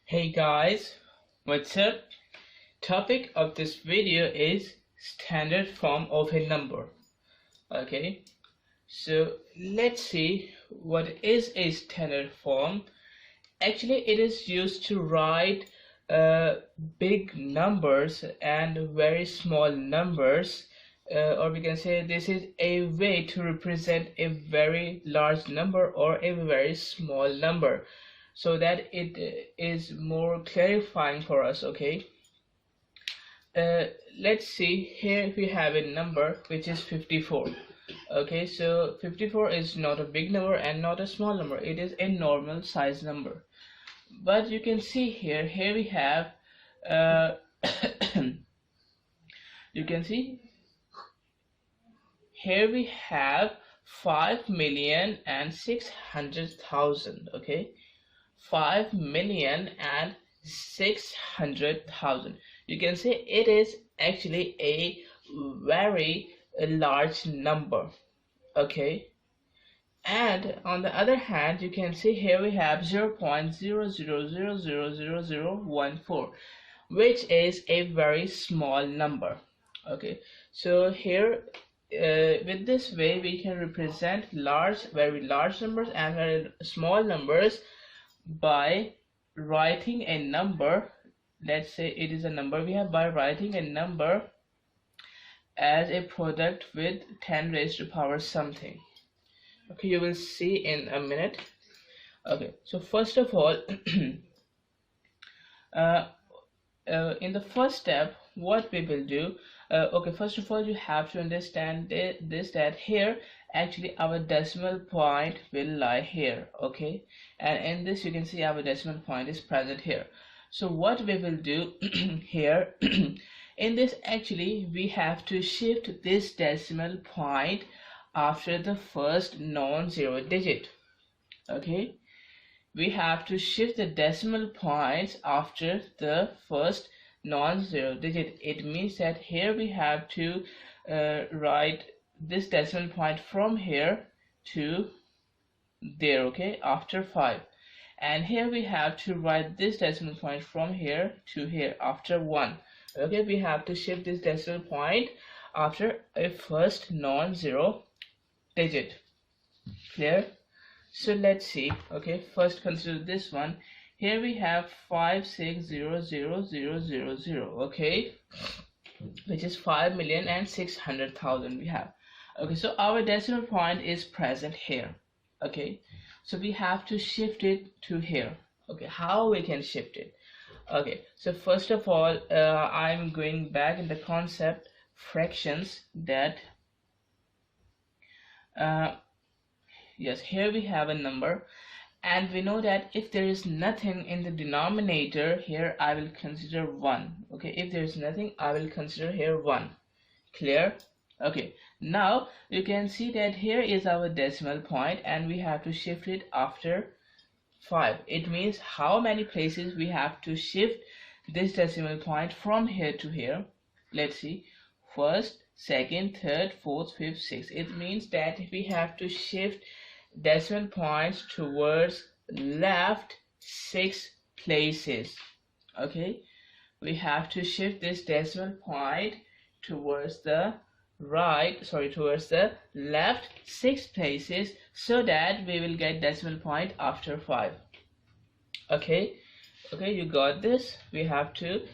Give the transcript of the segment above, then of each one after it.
Hey guys, what's up? Topic of this video is standard form of a number. Okay, so let's see what is a standard form. Actually, it is used to write big numbers and very small numbers, or we can say this is a way to represent a very large number or a very small number, so that it is more clarifying for us. Okay, let's see. Here we have a number which is 54. Okay, so 54 is not a big number and not a small number. It is a normal size number. But you can see here we have uh, you can see here we have 5,600,000. Okay, 5,600,000. You can say it is actually a very large number. Okay, and on the other hand, you can see here we have 0.00000014, which is a very small number. Okay, so here with this way we can represent very large numbers and very small numbers by writing a number. Let's say it is a number we have, by writing a number as a product with 10 raised to power something. Okay, you will see in a minute. Okay, so first of all in the first step, what we will do, okay, first of all you have to understand this, that here actually our decimal point will lie here. Okay, and in this you can see our decimal point is present here. So what we will do here in this, actually we have to shift this decimal point after the first non-zero digit. Okay, we have to shift the decimal points after the first non-zero digit. It means that here we have to write this decimal point from here to there. Okay, after 5. And here we have to write this decimal point from here to here after 1. Okay, we have to shift this decimal point after a first non-zero digit. Clear? So let's see. Okay, first consider this one. Here we have 5,600,000. Okay, which is 5,600,000 we have. Okay, so our decimal point is present here. Okay, so we have to shift it to here. Okay, how we can shift it? Okay, so first of all I'm going back in the concept fractions, that yes, here we have a number, and we know that if there is nothing in the denominator, here I will consider 1. Okay, if there is nothing, I will consider here 1. Clear? Okay, now you can see that here is our decimal point and we have to shift it after 5. It means how many places we have to shift this decimal point from here to here. Let's see. First, second, third, fourth, fifth, sixth. It means that we have to shift decimal points towards left 6 places. Okay, we have to shift this decimal point towards the towards the left 6 places, so that we will get decimal point after 5. Okay, you got this. We have to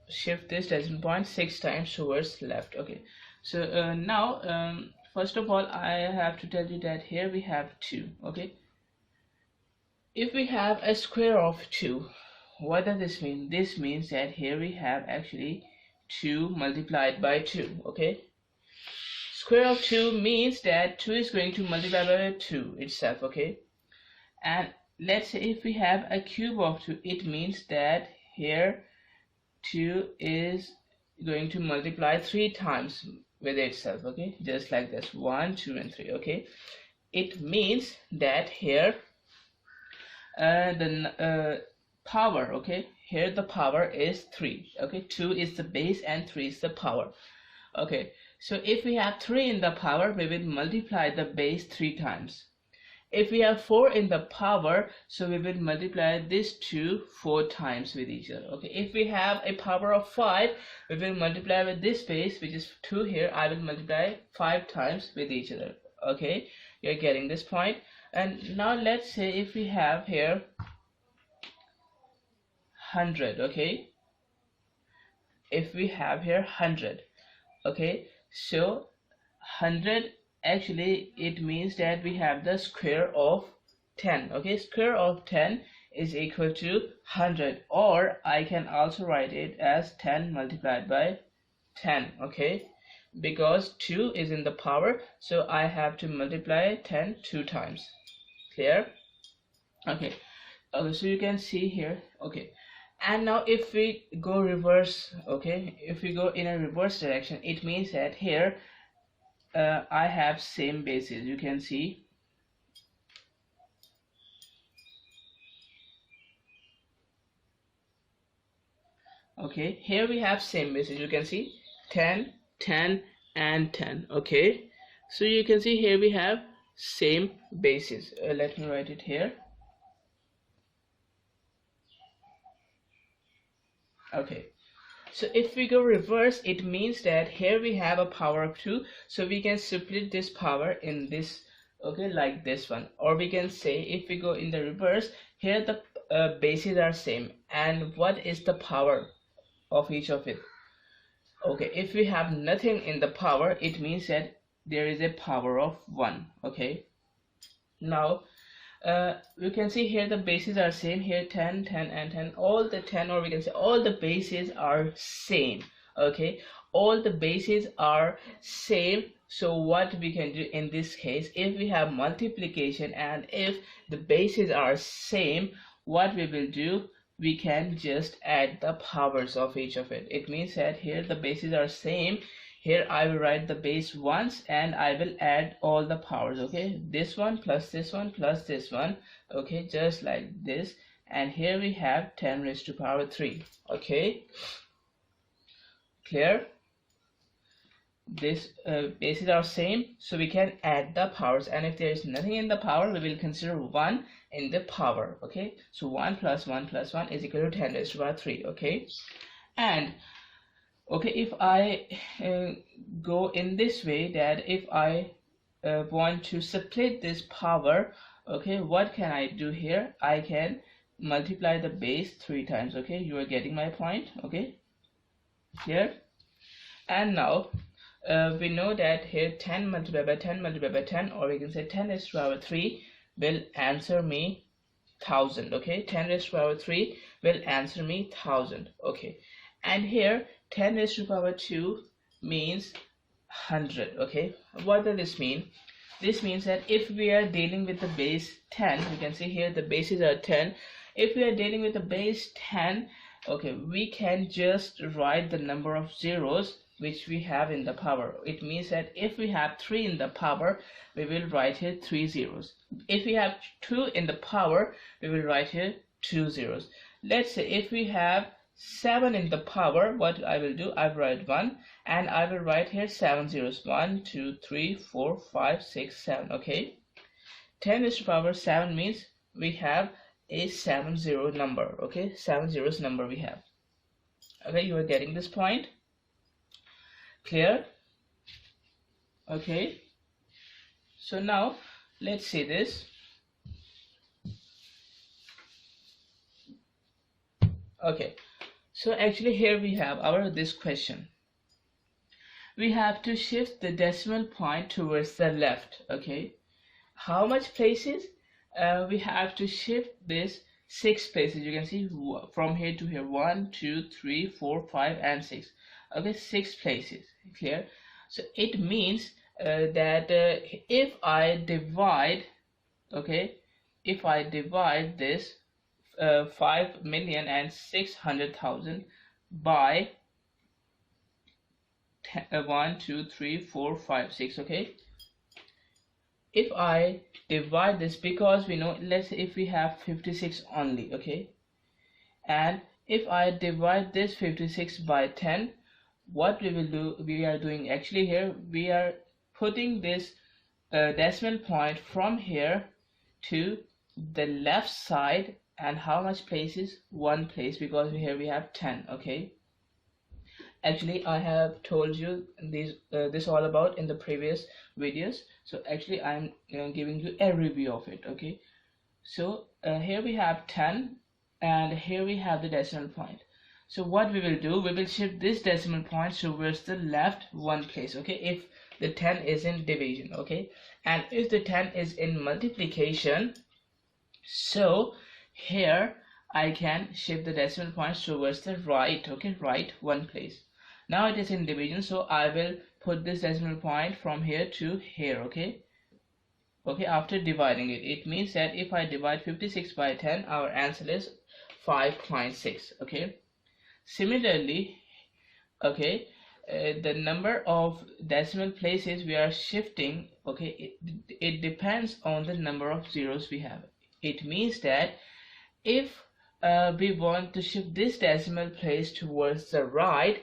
shift this decimal point 6 times towards left. Okay, so now first of all I have to tell you that here we have 2. Okay, if we have a square of 2, what does this mean? This means that here we have actually 2 multiplied by 2. Okay, square of 2 means that 2 is going to multiply by 2 itself. Okay, and let's say if we have a cube of 2, it means that here 2 is going to multiply 3 times with itself. Okay, just like this, 1, 2 and 3. Okay, it means that here the power, okay, here the power is 3. Okay, 2 is the base and 3 is the power. Okay, so if we have 3 in the power, we will multiply the base 3 times. If we have 4 in the power, so we will multiply this 2 4 times with each other. Okay, if we have a power of 5, we will multiply with this base, which is 2 here. I will multiply 5 times with each other. Okay, you're getting this point. And now let's say if we have here 100. Okay, if we have here 100. Okay, so 100, actually it means that we have the square of 10. Okay, square of 10 is equal to 100, or I can also write it as 10 multiplied by 10. Okay, because 2 is in the power, so I have to multiply 10 2 times. Clear? Okay, so you can see here. Okay, and now if we go reverse, okay, if we go in a reverse direction, it means that here I have same bases. You can see okay, here we have same bases. You can see 10 10 and 10. Okay, so you can see here we have same bases. Let me write it here. Okay, so if we go reverse, it means that here we have a power of 2, so we can split this power in this, okay, like this one. Or we can say if we go in the reverse, here the bases are same, and what is the power of each of it? Okay, if we have nothing in the power, it means that there is a power of 1. Okay, now you can see here the bases are same. Here 10 10 and 10, all the 10, or we can say all the bases are same. Okay, all the bases are same. So what we can do in this case, if we have multiplication and if the bases are same, what we will do, we can just add the powers of each of it. It means that here the bases are same. Here I will write the base once and I will add all the powers. Okay, this one plus this one plus this one. Okay, just like this. And here we have 10 raised to power 3. Okay, clear? This bases are same, so we can add the powers, and if there is nothing in the power, we will consider 1 in the power. Okay, so 1 plus 1 plus 1 is equal to 10 raised to power 3. Okay, and okay, if I go in this way, that if I want to split this power, okay, what can I do here? I can multiply the base 3 times. Okay, you are getting my point. Okay, here. And now we know that here 10 multiplied by 10 multiplied by 10, or we can say 10 raised to power 3 will answer me 1000. Okay, 10 raised to power 3 will answer me 1000. Okay, and here 10 raised to power 2 means 100. Okay, what does this mean? This means that if we are dealing with the base 10, you can see here the bases are 10. If we are dealing with the base 10, okay, we can just write the number of zeros which we have in the power. It means that if we have 3 in the power, we will write here 3 zeros. If we have 2 in the power, we will write here 2 zeros. Let's say if we have 7 in the power, what I will do, I will write 1 and I will write here 7 zeros. 1 2 3 4 5 6 7. Okay, 10 raised to power 7 means we have a 70 number. Okay, 7 zeros number we have. Okay, you are getting this point? Clear? Okay, so now let's see this. Okay, so actually here we have our this question. We have to shift the decimal point towards the left. Okay, how much places? We have to shift this 6 places. You can see from here to here 1 2 3 4 5 and 6. Okay, 6 places. Clear? So it means that if I divide, okay, if I divide this 5,600,000 by 1 2 3 4 5 6. Okay, if I divide this, because we know, let's say if we have 56 only, okay, and if I divide this 56 by 10, what we will do, we are doing actually here, we are putting this decimal point from here to the left side, and how much places? One place, because here we have 10. Okay, actually I have told you this all about in the previous videos, so actually I'm giving you a review of it. Okay, so here we have 10 and here we have the decimal point. So what we will do, we will shift this decimal point towards the left one place. Okay, if the 10 is in division. Okay, and if the 10 is in multiplication, so here I can shift the decimal point towards the right. Okay, right one place. Now it is in division, so I will put this decimal point from here to here. Okay, after dividing it, it means that if I divide 56 by 10, our answer is 5.6. Okay, similarly, okay, the number of decimal places we are shifting, okay, it depends on the number of zeros we have. It means that if we want to shift this decimal place towards the right,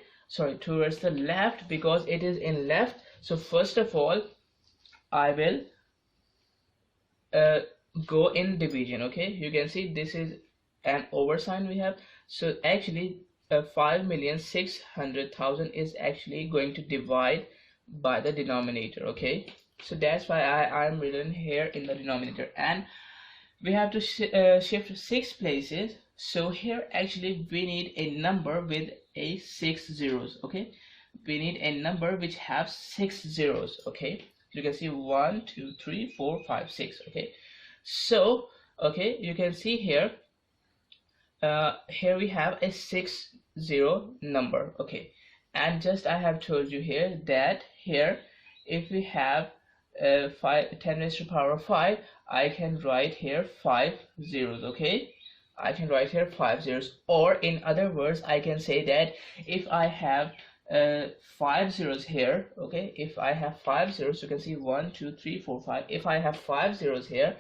towards the left, because it is in left, so first of all I will go in division. Okay, you can see this is an over sign we have, so actually 5,600,000 is actually going to divide by the denominator. Okay, so that's why I'm written here in the denominator, and we have to shift 6 places. So here actually we need a number with a 6 zeros. Okay, we need a number which have 6 zeros. Okay, you can see 1 2 3 4 5 6. Okay, so okay, you can see here here we have a 6-0 number. Okay, and just I have told you here that here if we have 10 raised to the power of 5, I can write here 5 zeros. Okay, I can write here 5 zeros, or in other words I can say that if I have 5 zeros here, okay, if I have 5 zeros, you can see 1 2 3 4 5. If I have 5 zeros here,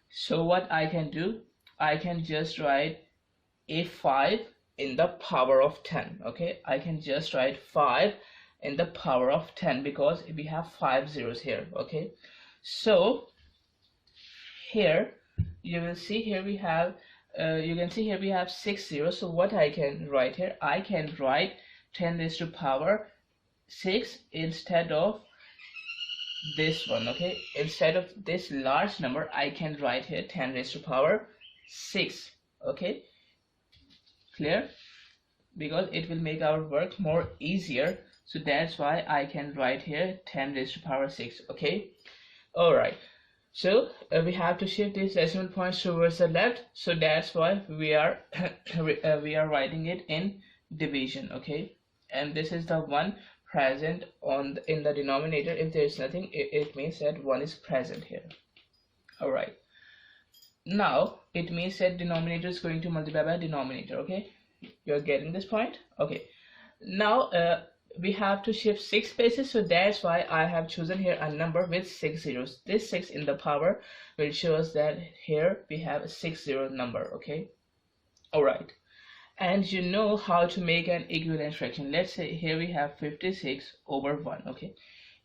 so what I can do, I can just write a 5 in the power of 10. Okay, I can just write 5 in the power of 10 because we have 5 zeros here. Okay, so here you will see here we have you can see here we have 6 zeros. So what I can write here, I can write 10 raised to the power 6 instead of this one. Okay, instead of this large number I can write here 10 raised to the power 6. Okay, clear? Because it will make our work more easier, so that's why I can write here 10 raised to the power 6. Okay, all right, so we have to shift these decimal points towards the left, so that's why we are we are writing it in division. Okay, and this is the one present on in the denominator. If there is nothing, it means that 1 is present here. All right, now it means that denominator is going to multiply by denominator. Okay, you're getting this point? Okay, now we have to shift 6 places, so that's why I have chosen here a number with 6 zeros. This 6 in the power will show us that here we have a 6-0 number. Okay, all right, and you know how to make an equivalent fraction. Let's say here we have 56 over 1. Okay,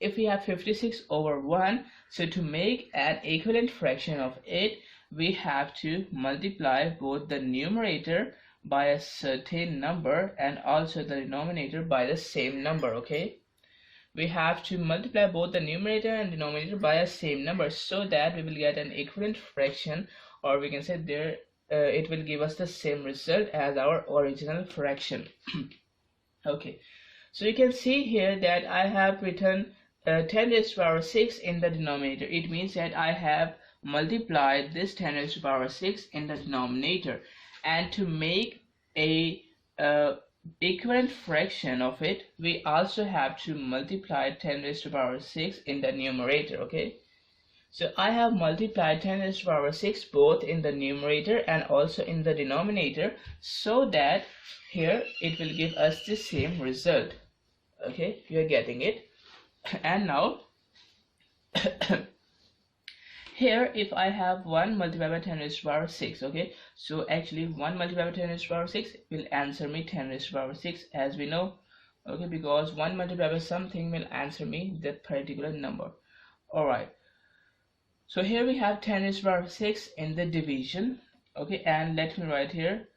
if we have 56 over 1, so to make an equivalent fraction of it, we have to multiply both the numerator by a certain number and also the denominator by the same number. Okay, we have to multiply both the numerator and denominator by a same number so that we will get an equivalent fraction, or we can say there it will give us the same result as our original fraction. Okay, so you can see here that I have written 10 raised to the power 6 in the denominator. It means that I have multiplied this 10 raised to the power 6 in the denominator, and to make a equivalent fraction of it, we also have to multiply 10 raised to the power 6 in the numerator. Okay, so I have multiplied 10 raised to the power 6 both in the numerator and also in the denominator, so that here it will give us the same result. Okay, you are getting it? And now here if I have 1 multiplied by 10 raised to the power 6, okay, so actually 1 multiplied by 10 raised to the power 6 will answer me 10 raised to the power 6, as we know. Okay, because 1 multiplied by something will answer me that particular number. All right, So here we have 10 raised to the power 6 in the division. Okay, and let me write here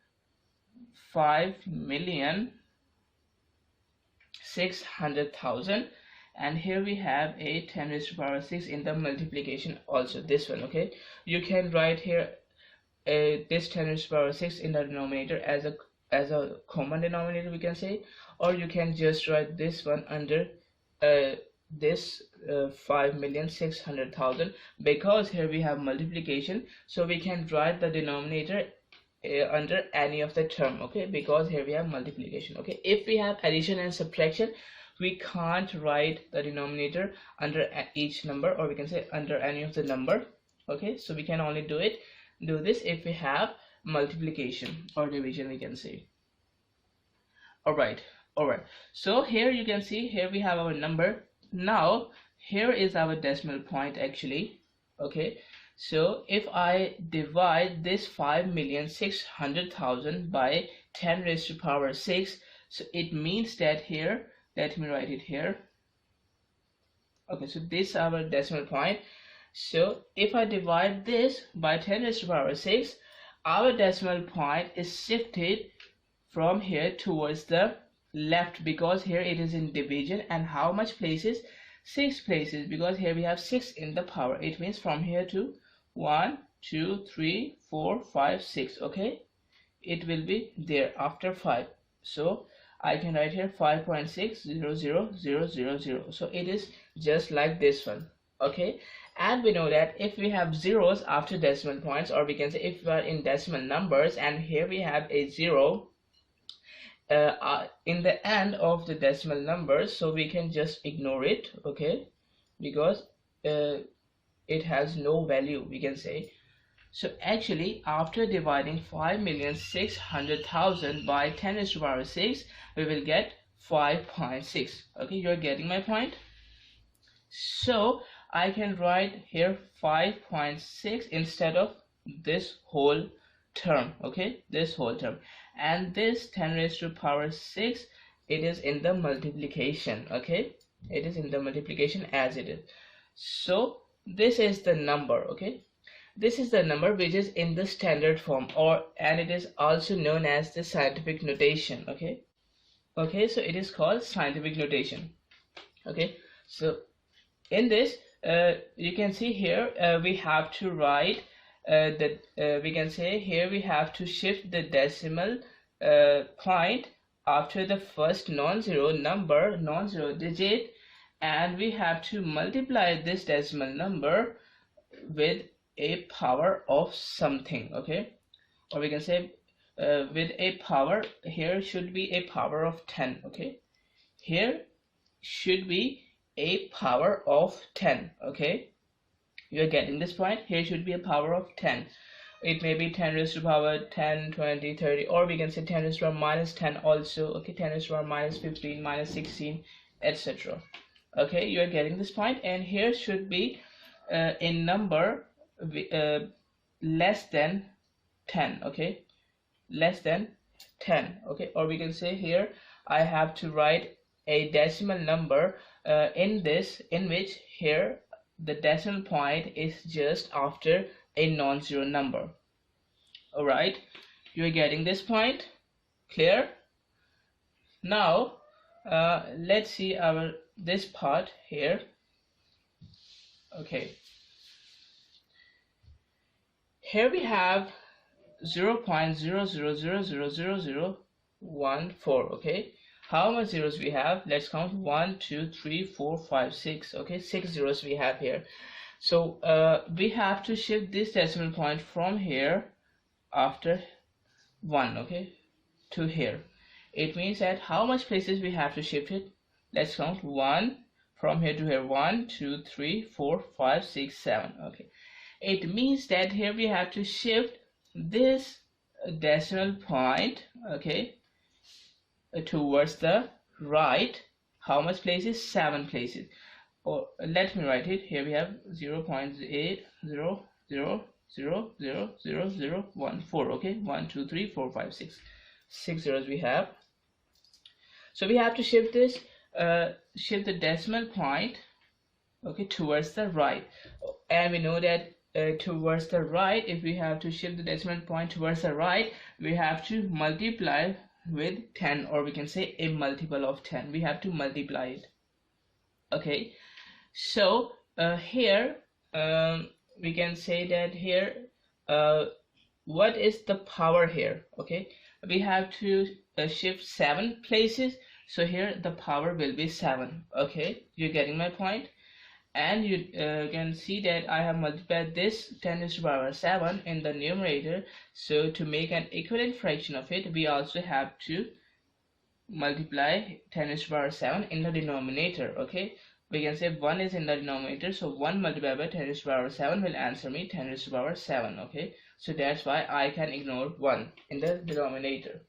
5,600,000, and here we have a 10 raised to the power 6 in the multiplication also, this one. Okay, you can write here this 10 raised to the power 6 in the denominator as a common denominator, we can say, or you can just write this one under this 5,600,000, because here we have multiplication, so we can write the denominator under any of the term. Okay, because here we have multiplication. Okay, if we have addition and subtraction, we can't write the denominator under each number, or we can say under any of the number. Okay, so we can only do this if we have multiplication or division, we can say. All right, so here you can see, here we have our number. Now here is our decimal point actually. Okay, so if I divide this 5,600,000 by 10 raised to the power 6, so it means that here, let me write it here. Okay, so this is our decimal point. So if I divide this by 10 raised to the power 6, our decimal point is shifted from here towards the left, because here it is in division, and how much places? 6 places, because here we have 6 in the power. It means from here to 1 2 3 4 5 6. Okay, it will be there after 5, so I can write here 5.600000. So it is just like this one. Okay, and we know that if we have zeros after decimal points, or we can say if we are in decimal numbers and here we have a 0 in the end of the decimal numbers, so we can just ignore it. Okay, because it has no value, we can say. So actually, after dividing 5,600,000 by 10 raised to the power 6, we will get 5.6. Okay, you're getting my point? So I can write here 5.6 instead of this whole term. Okay, this whole term. And this 10 raised to the power 6, it is in the multiplication. Okay, it is in the multiplication as it is. So this is the number. Okay, this is the number which is in the standard form, and it is also known as the scientific notation. Okay, so it is called scientific notation. Okay, so in this you can see here we have to write we can say here we have to shift the decimal point after the first non-zero number, non-zero digit, and we have to multiply this decimal number with a power of something. Okay, or we can say with a power. Here should be a power of 10. Okay, here should be a power of 10. Okay, you are getting this point? Here should be a power of 10. It may be 10 raised to the power 10, 20, 30, or we can say 10 raised to the power minus 10 also. Okay, 10 raised to the power minus 15, minus 16, etc. Okay, you are getting this point? And here should be a number less than 10. Okay, less than 10. Okay, or we can say here I have to write a decimal number in which here the decimal point is just after a non-zero number. All right, you are getting this point? Clear? Now let's see this part here. Okay, here we have 0.00000014. Okay, how much zeros we have? Let's count. 1 2 3 4 5 6. Okay, 6 zeros we have here. So we have to shift this decimal point from here after 1, okay, to here. It means that how much places we have to shift it? Let's count. 1 from here to here. 1 2 3 4 5 6 7. Okay, it means that here we have to shift this decimal point, okay, towards the right. How much places? 7 places. Or let me write it here. We have 0.8000000014. Okay, 1 2 3 4 5 6 6 zeros we have. So we have to shift this shift the decimal point, okay, towards the right. And we know that towards the right, if we have to shift the decimal point towards the right, we have to multiply with 10, or we can say a multiple of 10. We have to multiply it. Okay, so here we can say that here what is the power here? Okay, we have to shift 7 places, so here the power will be 7. Okay, you're getting my point? And you can see that I have multiplied this 10 raised to the power 7 in the numerator. So to make an equivalent fraction of it, we also have to multiply 10 raised to the power 7 in the denominator. Okay, we can say 1 is in the denominator, so 1 multiplied by 10 raised to the power 7 will answer me 10 raised to the power 7. Okay, so that's why I can ignore 1 in the denominator.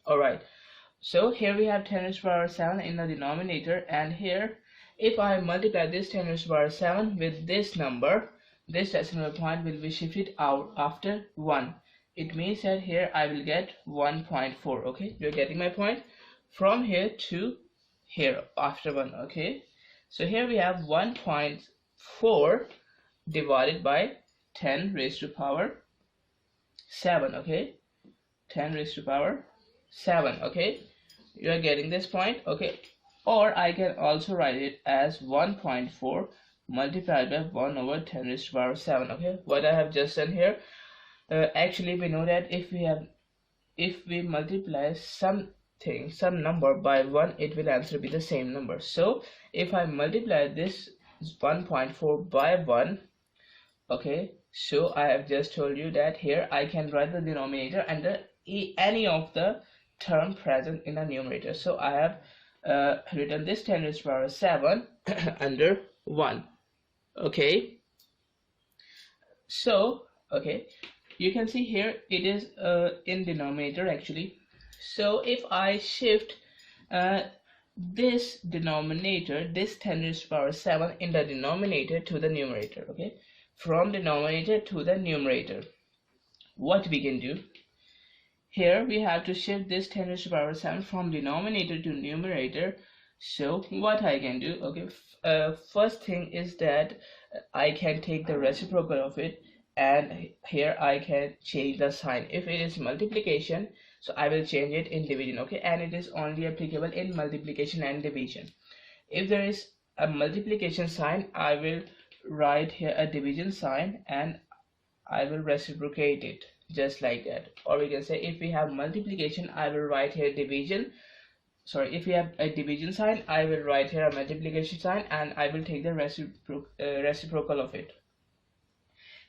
Alright, so here we have 10 raised to the power 7 in the denominator, and here if I multiply this 10 raised to the power 7 with this number, this decimal point will be shifted out after 1. It means that here I will get 1.4. Okay, you're getting my point? From here to here after 1. Okay, so here we have 1.4 divided by 10 raised to the power 7. Okay, 10 raised to the power 7. Okay, you are getting this point? Okay, or I can also write it as 1.4 multiplied by 1 over 10 raised to the power 7. Okay, what I have just done here, actually we know that if we multiply some number by 1, it will answer be the same number. So if I multiply this 1.4 by 1, okay, so I have just told you that here I can write the denominator and any of the term present in the numerator. So I have written this 10 raised to the power 7 under 1. Okay, so okay, you can see here it is in denominator actually. So if I shift this denominator, this 10 raised to the power 7 in the denominator to the numerator, okay, from denominator to the numerator, what we can do? Here we have to shift this 10 raised to the power 7 from denominator to numerator. So what I can do, okay, first thing is that I can take the reciprocal of it, and here I can change the sign. If it is multiplication, so I will change it in division. Okay, and it is only applicable in multiplication and division. If there is a multiplication sign, I will write here a division sign and I will reciprocate it just like that. Or we can say if we have multiplication, I will write here division. Sorry, if we have a division sign, I will write here a multiplication sign and I will take the reciprocal of it.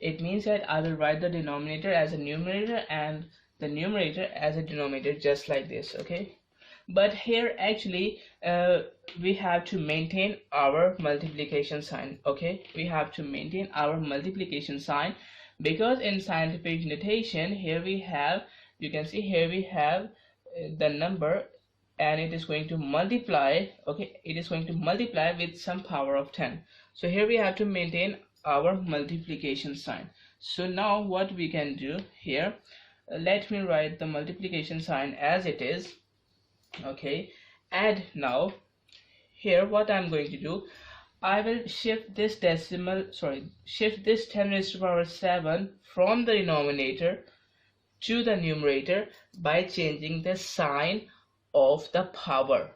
It means that I will write the denominator as a numerator and the numerator as a denominator, just like this. Okay, but here actually we have to maintain our multiplication sign. Okay, we have to maintain our multiplication sign, because in scientific notation here we have, you can see here we have the number and it is going to multiply. Okay, it is going to multiply with some power of 10. So here we have to maintain our multiplication sign. So now what we can do here, let me write the multiplication sign as it is. Okay, and now here what I'm going to do, I will shift this shift this 10 raised to the power 7 from the denominator to the numerator by changing the sign of the power.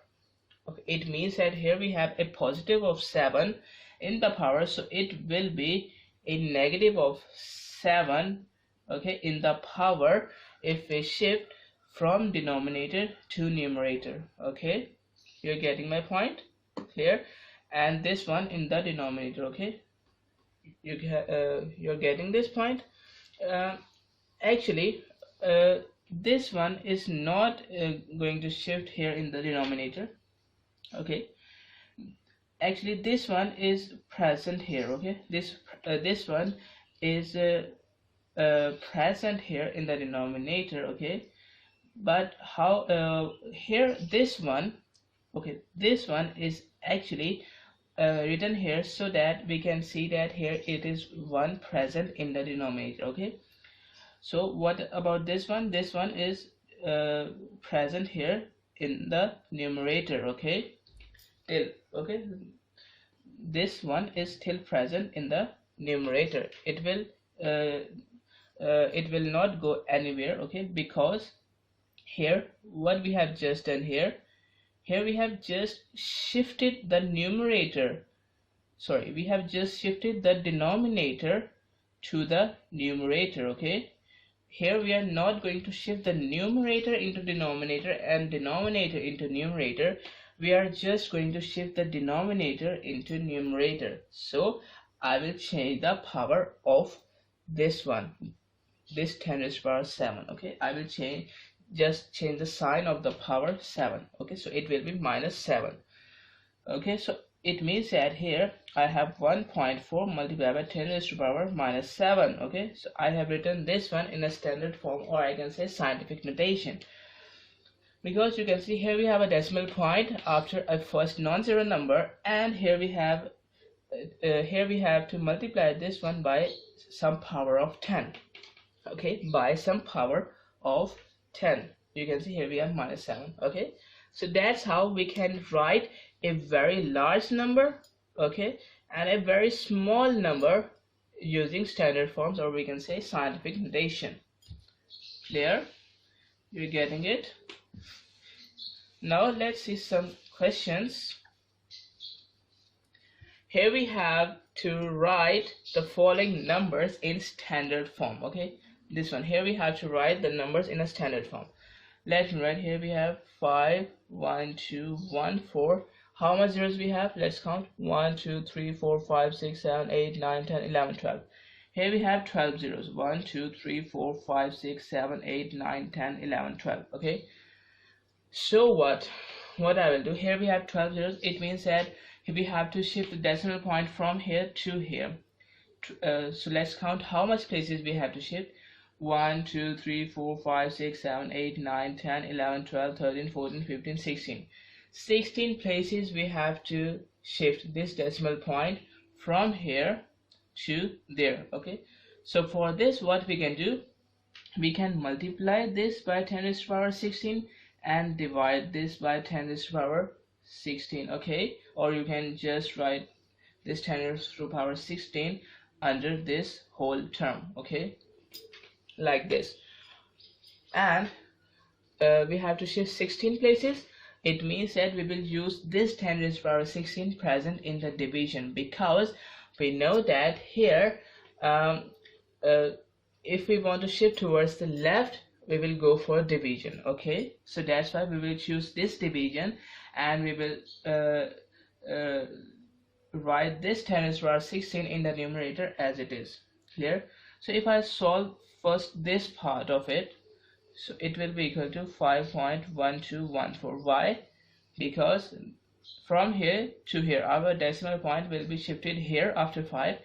Okay, it means that here we have a positive of 7 in the power, so it will be a negative of 7, okay, in the power if we shift from denominator to numerator. Okay, you're getting my point? Clear? And this one in the denominator. Okay, you're getting this point? Actually this one is not going to shift here in the denominator. Okay, actually this one is present here. Okay, this one is present here in the denominator. Okay, but how here this one, okay, this one is actually written here so that we can see that here it is 1 present in the denominator. Okay, so what about this one? This one is present here in the numerator. Okay, till okay, this one is still present in the numerator. It will not go anywhere, okay, because here what we have just done here we have just shifted the numerator, sorry, we have just shifted the denominator to the numerator, okay. Here we are not going to shift the numerator into denominator and denominator into numerator. We are just going to shift the denominator into numerator. So I will change the power of this one, this 10 raised to the power 7, okay. I will just change the sign of the power 7, okay. So it will be minus 7, okay. So it means that here I have 1.4 multiplied by 10 raised to the power minus 7, okay. So I have written this one in a standard form, or I can say scientific notation, because you can see here we have a decimal point after a first non-zero number, and here we have to multiply this one by some power of 10, okay, by some power of 10. You can see here we have minus 7, okay. So that's how we can write a very large number, okay, and a very small number using standard forms, or we can say scientific notation. Clear? You're getting it? Now let's see some questions. Here we have to write the following numbers in standard form, okay. This one here we have to write the numbers in a standard form. Let me write. Here we have 5, 1, 2, 1, 4. How much zeros we have? Let's count. 1, 2, 3, 4, 5, 6, 7, 8, 9, 10, 11, 12. Here we have 12 zeros. 1, 2, 3, 4, 5, 6, 7, 8, 9, 10, 11, 12. Okay. So what I will do, here we have 12 zeros. It means that we have to shift the decimal point from here to here. So let's count how much places we have to shift. 1, 2, 3, 4, 5, 6, 7, 8, 9, 10, 11, 12, 13, 14, 15, 16. 16 places we have to shift this decimal point from here to there, okay. So for this, what we can do, we can multiply this by 10 raised to the power 16 and divide this by 10 raised to the power 16, okay. Or you can just write this 10 raised to the power 16 under this whole term, okay, like this. And we have to shift 16 places. It means that we will use this 10 raised to the power 16 present in the division, because we know that here if we want to shift towards the left, we will go for division, okay. So that's why we will choose this division, and we will write this 10 raised to the power 16 in the numerator as it is. Clear? So if I solve first this part of it, so it will be equal to 5.1214. Why? Because from here to here our decimal point will be shifted here after 5,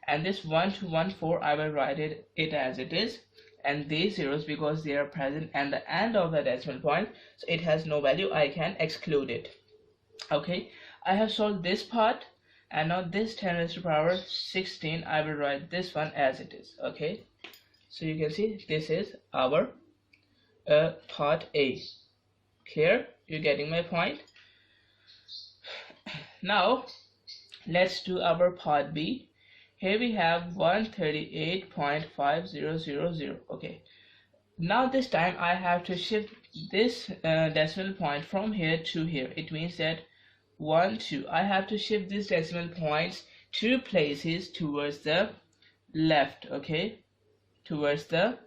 and this 1214 I will write it as it is, and these zeros, because they are present at the end of the decimal point, so it has no value, I can exclude it, okay. I have solved this part, and now this 10 raised to the power 16 I will write this one as it is, okay. So you can see this is our part A. Clear? You're getting my point? Now let's do our part B. Here we have 138.5000. Okay. Now this time I have to shift this decimal point from here to here. It means that 1, 2. I have to shift these decimal points 2 places towards the left. Okay. Towards the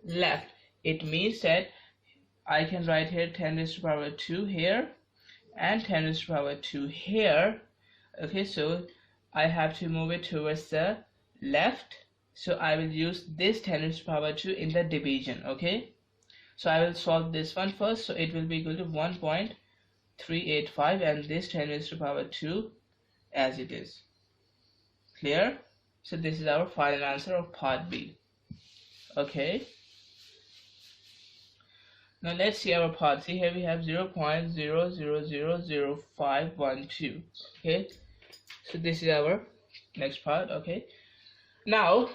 left. It means that I can write here 10 raised to the power 2 here and 10 raised to the power 2 here, okay. So I have to move it towards the left, so I will use this 10 raised to the power 2 in the division, okay. So I will solve this one first, so it will be equal to 1.385 and this 10 raised to the power 2 as it is. Clear? So this is our final answer of part B, okay. Now let's see our part C. Here we have 0.00000512. Okay, so this is our next part. Okay, now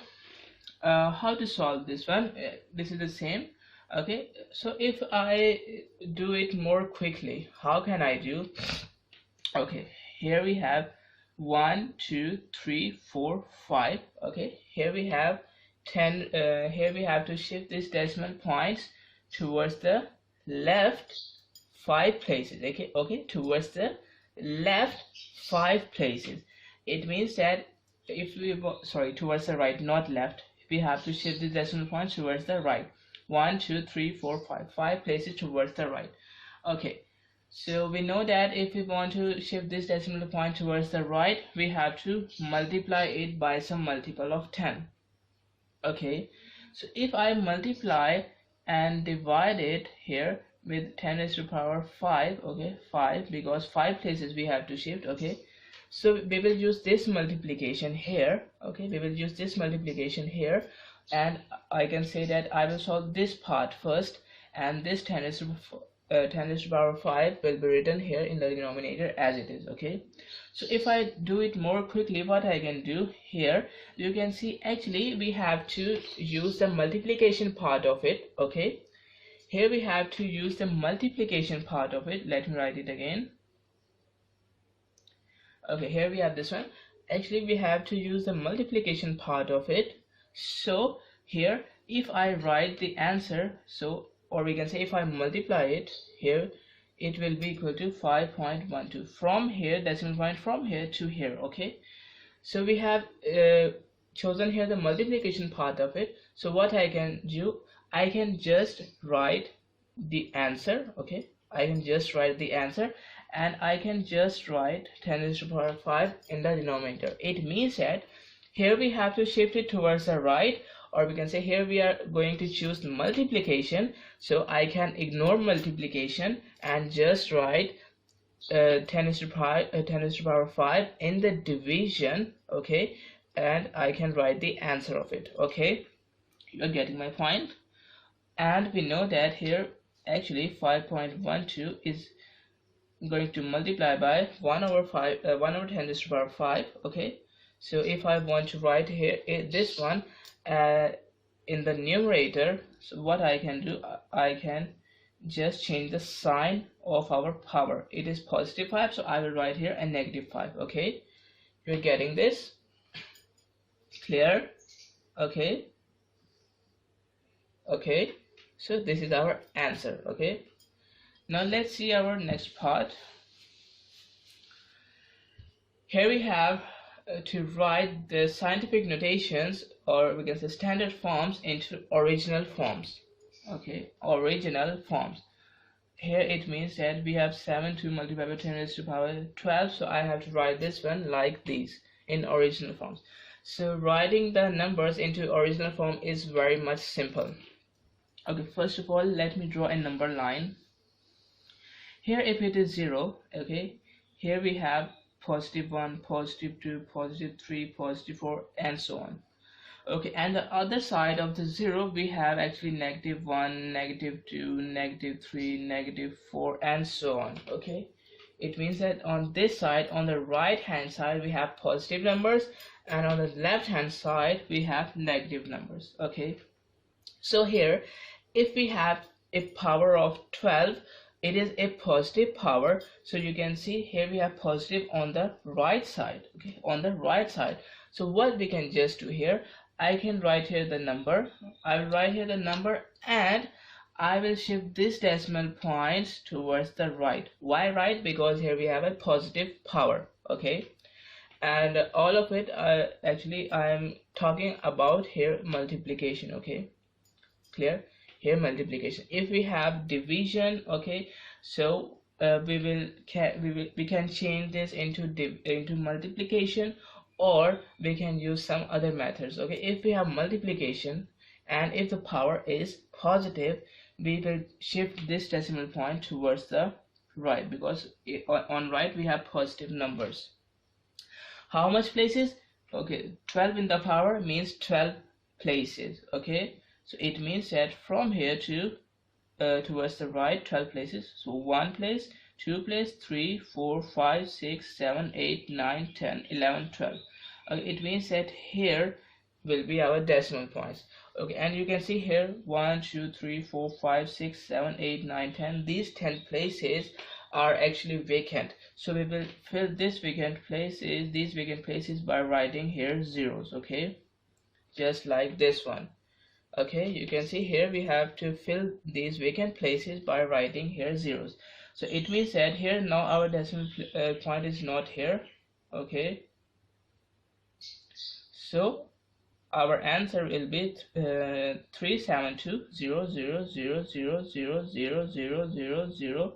how to solve this one? This is the same. Okay, so if I do it more quickly, how can I do? Okay, here we have 1 2 3 4 5. Okay, here we have 10. Here we have to shift these decimal points towards the left 5 places. Okay, towards the left 5 places. It means that if we towards the right, not left, we have to shift the decimal points towards the right. 1 2 3 4 5 5 places towards the right. Okay, so we know that if we want to shift this decimal point towards the right, we have to multiply it by some multiple of 10. Okay, so if I multiply and divide it here with 10 raised to the power 5, okay, 5, because 5 places we have to shift. Okay, so we will use this multiplication here. Okay, we will use this multiplication here, and I can say that I will solve this part first, and this 10 raised to the power 5 will be written here in the denominator as it is. Okay, so if I do it more quickly, what I can do here, you can see actually we have to use the multiplication part of it. Okay, here we have to use the multiplication part of it. Let me write it again. Okay, here we have this one. Actually we have to use the multiplication part of it. So here if I write the answer, so, or we can say if I multiply it here, it will be equal to 5.12 from here, decimal point from here to here. Okay, so we have chosen here the multiplication part of it. So what I can do, I can just write the answer. Okay, I can just write the answer, and I can just write 10 raised to the power 5 in the denominator. It means that here we have to shift it towards the right, or we can say here we are going to choose multiplication. So I can ignore multiplication and just write 10 raised to the power 5 in the division. Okay, and I can write the answer of it. Okay, you're getting my point. And we know that here actually 5.12 is going to multiply by 1 over 10 raised to the power 5. Okay, so if I want to write here this one in the numerator, so what I can do, I can just change the sign of our power. It is positive 5, so I will write here a negative 5. Okay, you're getting this? Clear? Okay, okay, so this is our answer. Okay, now let's see our next part. Here we have to write the scientific notations, or we can say standard forms, into original forms. Okay, original forms. Here it means that we have 7 to multiply by 10 raised to the power 12, so I have to write this one like these in original forms. So writing the numbers into original form is very much simple. Okay, first of all, let me draw a number line. Here if it is 0, okay, here we have positive 1, positive 2, positive 3, positive 4, and so on. Okay, and the other side of the 0 we have actually negative 1, negative 2, negative 3, negative 4, and so on. Okay, it means that on this side, on the right hand side, we have positive numbers, and on the left hand side we have negative numbers. Okay, so here if we have a power of 12, it is a positive power, so you can see here we have positive on the right side. Okay, on the right side. So what we can just do here, I can write here the number. I will write here the number, and I will shift this decimal points towards the right. Why right? Because here we have a positive power. Okay, and all of it actually I am talking about here multiplication. Okay, clear? Here multiplication. If we have division, okay, so we can change this into multiplication, or we can use some other methods. Okay, if we have multiplication and if the power is positive, we will shift this decimal point towards the right, because on right we have positive numbers. How much places? Okay, 12 in the power means 12 places. Okay, so it means that from here to towards the right 12 places. So 1 place, 2 place, 3, 4, 5, 6, 7, 8, 9, 10, 11, 12. Okay, it means that here will be our decimal points. Okay, and you can see here 1, 2, 3, 4, 5, 6, 7, 8, 9, 10. These 10 places are actually vacant. So we will fill these vacant places by writing here zeros. Okay, just like this one. Okay, you can see here we have to fill these vacant places by writing here zeros. So it means that here now our decimal point is not here. Okay, so our answer will be 372,000,000,000,000.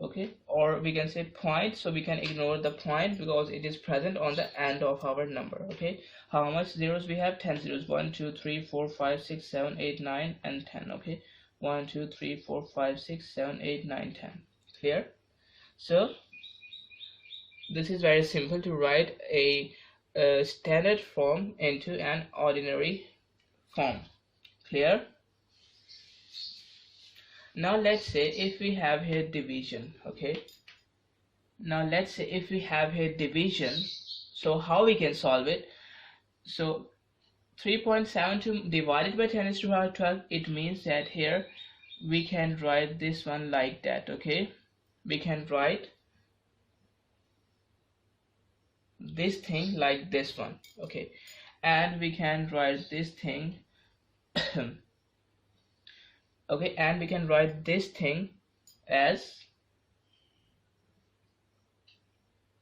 Okay, or we can say point, so we can ignore the point because it is present on the end of our number. Okay, how much zeros we have? 10 zeros. 1 2 3 4 5 6 7 8 9 and 10. Okay, 1 2 3 4 5 6 7 8 9 10. Clear? So this is very simple to write a standard form into an ordinary form. Clear? Now let's say if we have here division. Okay, now let's say if we have here division, so how we can solve it? So 3.72 divided by 10 raised to the power 12, it means that here we can write this one like that. Okay, we can write this thing like this one. Okay, and we can write this thing okay, and we can write this thing as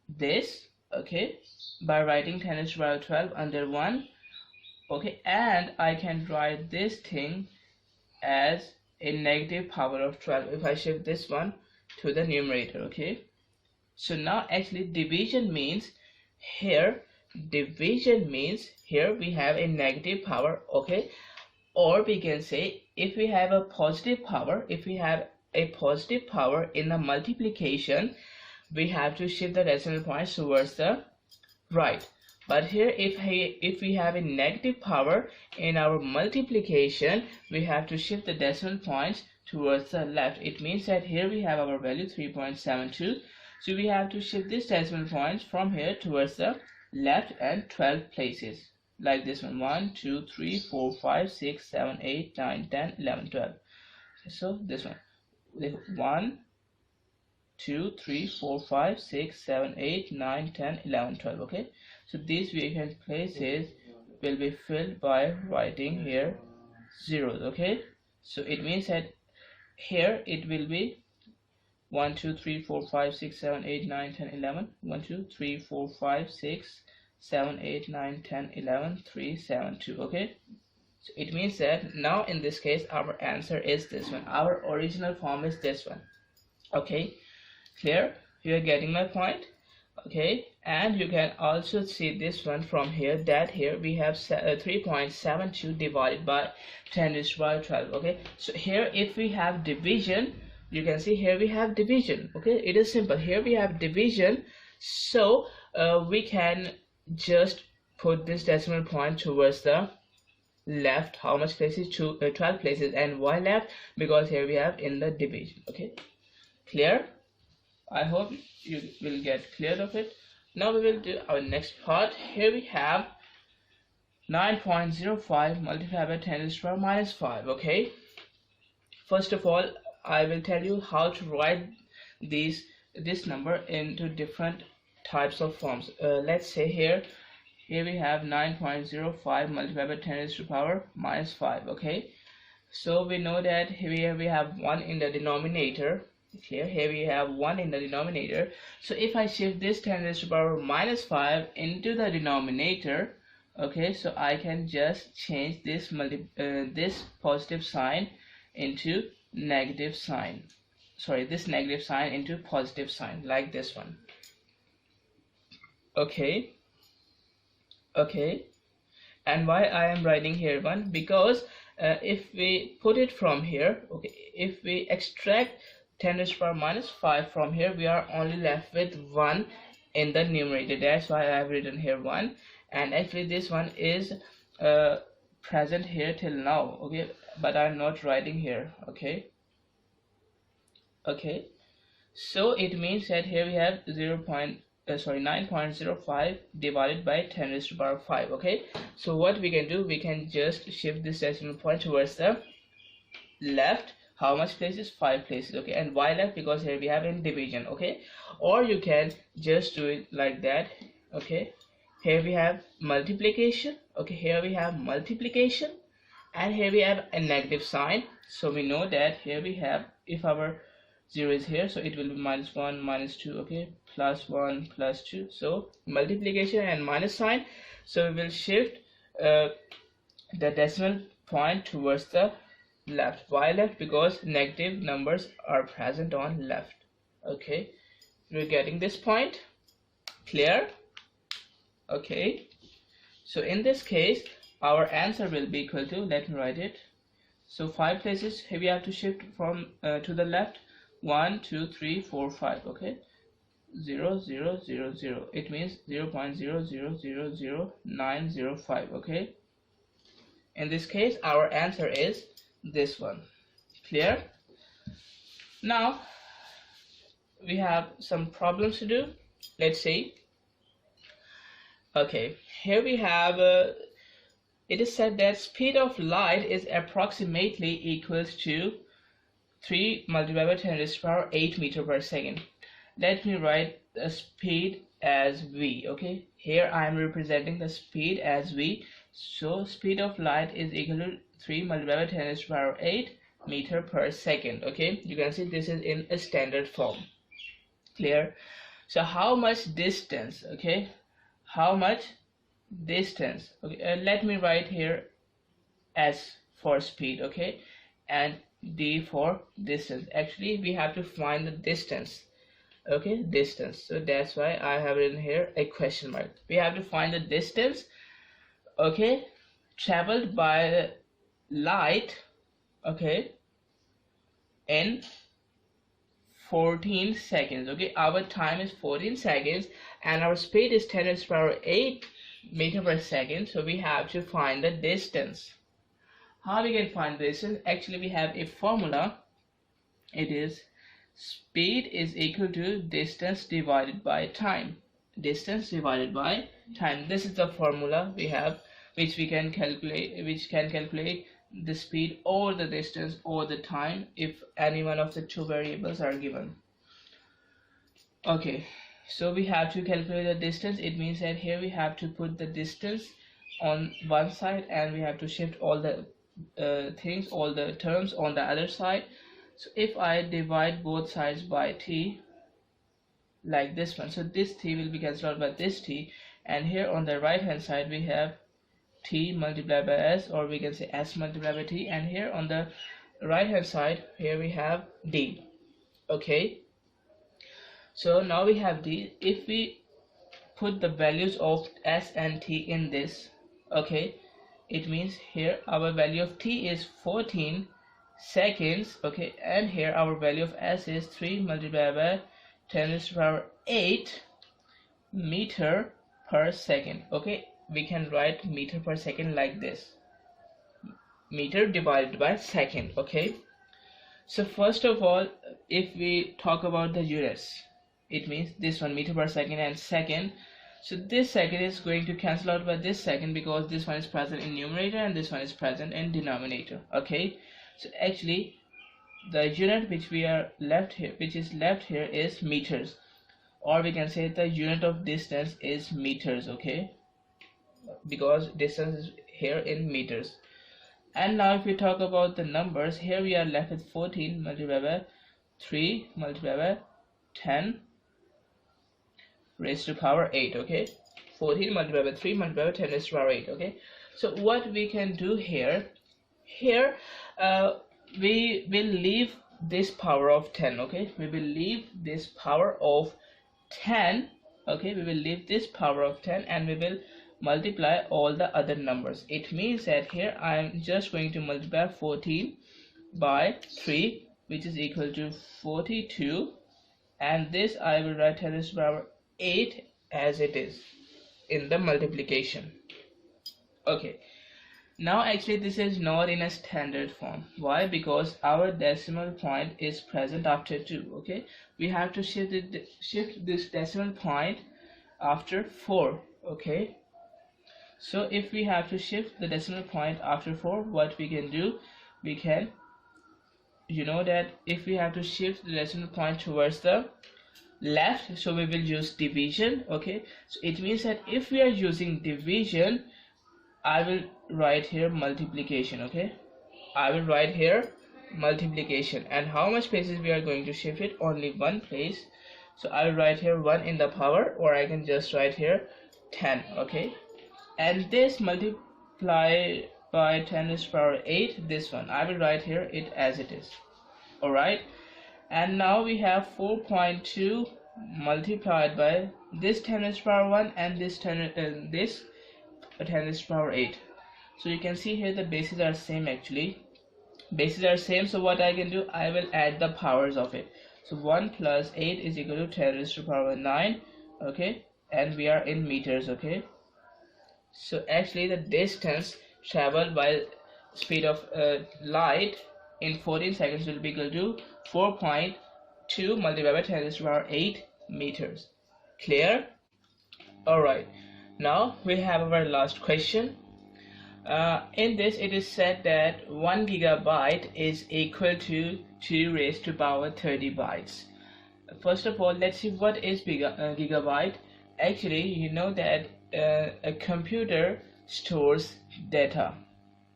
this. Okay, by writing 10 raised to the power 12 under 1. Okay, and I can write this thing as a negative power of 12 if I shift this one to the numerator. Okay, so now actually division means here we have a negative power. Okay, or we can say if we have a positive power, in the multiplication, we have to shift the decimal points towards the right. But here if we have a negative power in our multiplication, we have to shift the decimal points towards the left. It means that here we have our value 3.72, so we have to shift this decimal points from here towards the left and 12 places like this one. 1 2 3 4 5 6 7 8 9 10 11 12. So this one, 1 2 3 4 5 6 7 8 9 10 11 12. Okay, so these vacant places will be filled by writing here zeros. Okay, so it means that here it will be 1 2 3 4 5 6 7 8 9 10 11. 1 2 3 4 5 6 7 8 9 10 11 3 7 2. Okay, so it means that now in this case our answer is this one. Our original form is this one. Okay, clear? You are getting my point? Okay, and you can also see this one from here, that here we have 3.72 divided by 10 raised to the power 12. Okay, so here if we have division, you can see here we have division. Okay, it is simple. Here we have division, so we can just put this decimal point towards the left. How much places? 12 places. And why left? Because here we have in the division. Okay, clear? I hope you will get clear of it. Now we will do our next part. Here we have 9.05 multiplied by 10 raised to the power minus 5. Okay, first of all I will tell you how to write this number into different types of forms. Let's say here we have 9.05 multiplied by 10 raised to the power minus 5. Okay, so we know that here we have 1 in the denominator. Here we have 1 in the denominator, so if I shift this 10 raised to the power minus 5 into the denominator, okay, so I can just change this this positive sign into negative sign, this negative sign into positive sign, like this one. Okay, and why I am writing here 1? Because if we put it from here, okay, if we extract 10 raised to the power minus 5 from here, we are only left with 1 in the numerator. That's why I have written here 1, and actually this one is present here till now. Okay, but I'm not writing here. Okay, so it means that here we have 9.05 divided by 10 raised to the power 5. Okay, so what we can do, we can just shift this decimal point towards the left. How much places? 5 places. Okay, and y left because here we have in division. Okay, or you can just do it like that. Okay, here we have multiplication. Okay, here we have multiplication, and here we have a negative sign. So we know that here we have, if our 0 is here, so it will be -1 -2. Okay, +1 +2. So multiplication and minus sign. So we will shift the decimal point towards the left. Why left? Because negative numbers are present on left. Okay, we're getting this point. Clear? Okay, so in this case our answer will be equal to, let me write it. So 5 places here we have to shift from to the left. 1 2 3 4 5. Okay, 0 0 0 0. It means 0.0000905. Okay, in this case our answer is this one. Clear? Now we have some problems to do. Let's see. Okay, here we have it is said that speed of light is approximately equals to 3 multiplied by 10 raised to the power 8 meter per second. Let me write the speed as v. Okay, here I am representing the speed as v. So speed of light is equal to 3 multiplied by 10 raised to the power 8 meter per second. Okay, you can see this is in a standard form. Clear? So how much distance? Okay, how much distance? Okay, let me write here s for speed. Okay, and d for distance. Actually we have to find the distance. Okay, distance. So that's why I have written here a question mark. We have to find the distance, okay, traveled by light, okay, in 14 seconds. Okay, our time is 14 seconds and our speed is 10 raised to the power 8 meter per second. So we have to find the distance. How we can find the distance? Actually we have a formula. It is speed is equal to distance divided by time. Distance divided by time. This is the formula we have, which can calculate the speed or the distance or the time if any one of the two variables are given. Okay, so we have to calculate the distance. It means that here we have to put the distance on one side and we have to shift all the things, all the terms on the other side. So if I divide both sides by t, like this one, so this t will be cancelled out by this t, and here on the right hand side we have t multiplied by s, or we can say s multiplied by t, and here on the right hand side here we have d. Okay, so now we have d. If we put the values of s and t in this, okay, it means here our value of t is 14 seconds. Okay, and here our value of s is 3 multiplied by 10 raised to the power 8 meter per second. Okay, we can write meter per second like this, meter divided by second. Okay, so first of all, if we talk about the units, it means this one, meter per second and second. So this second is going to cancel out by this second because this one is present in numerator and this one is present in denominator. Okay, so actually the unit which is left here is meters, or we can say the unit of distance is meters. Okay, because distance is here in meters. And now if we talk about the numbers, here we are left with 14 multiplied by 3 multiplied by 10 raised to the power 8. Okay, 14 multiplied by 3 multiplied by 10 raised to the power 8. Okay, so what we can do here, we will leave this power of 10. Okay, we will leave this power of 10. Okay, we will leave this power of 10 and we will multiply all the other numbers. It means that here I am just going to multiply 14 by 3, which is equal to 42, and this I will write 10 raised to the power 8 as it is in the multiplication. Okay, now actually this is not in a standard form. Why? Because our decimal point is present after 2. Okay, we have to shift this decimal point after 4. Okay, so if we have to shift the decimal point after 4, what we can do, we can you know that if we have to shift the decimal point towards the left, so we will use division. Okay, so it means that if we are using division, I will write here multiplication. Okay, I will write here multiplication. And how much places we are going to shift it? Only one place. So I will write here 1 in the power, or I can just write here 10. Okay, and this multiply by 10 raised to the power 8, this one I will write here it as it is. Alright, and now we have 4.2 multiplied by this 10 raised to the power 1 and this 10 raised to the power 8. So you can see here the bases are same. Actually bases are same, so what I can do, I will add the powers of it. So 1 plus 8 is equal to 10 raised to the power 9. Okay, and we are in meters. Okay, so actually the distance traveled by speed of light in 14 seconds will be equal to 4.2 multiplied by 10 raised to the power 8 meters. Clear? Alright, now we have our last question. In this it is said that 1 gigabyte is equal to 2 raised to the power 30 bytes. First of all, let's see what is gigabyte. Actually, you know that a computer stores data.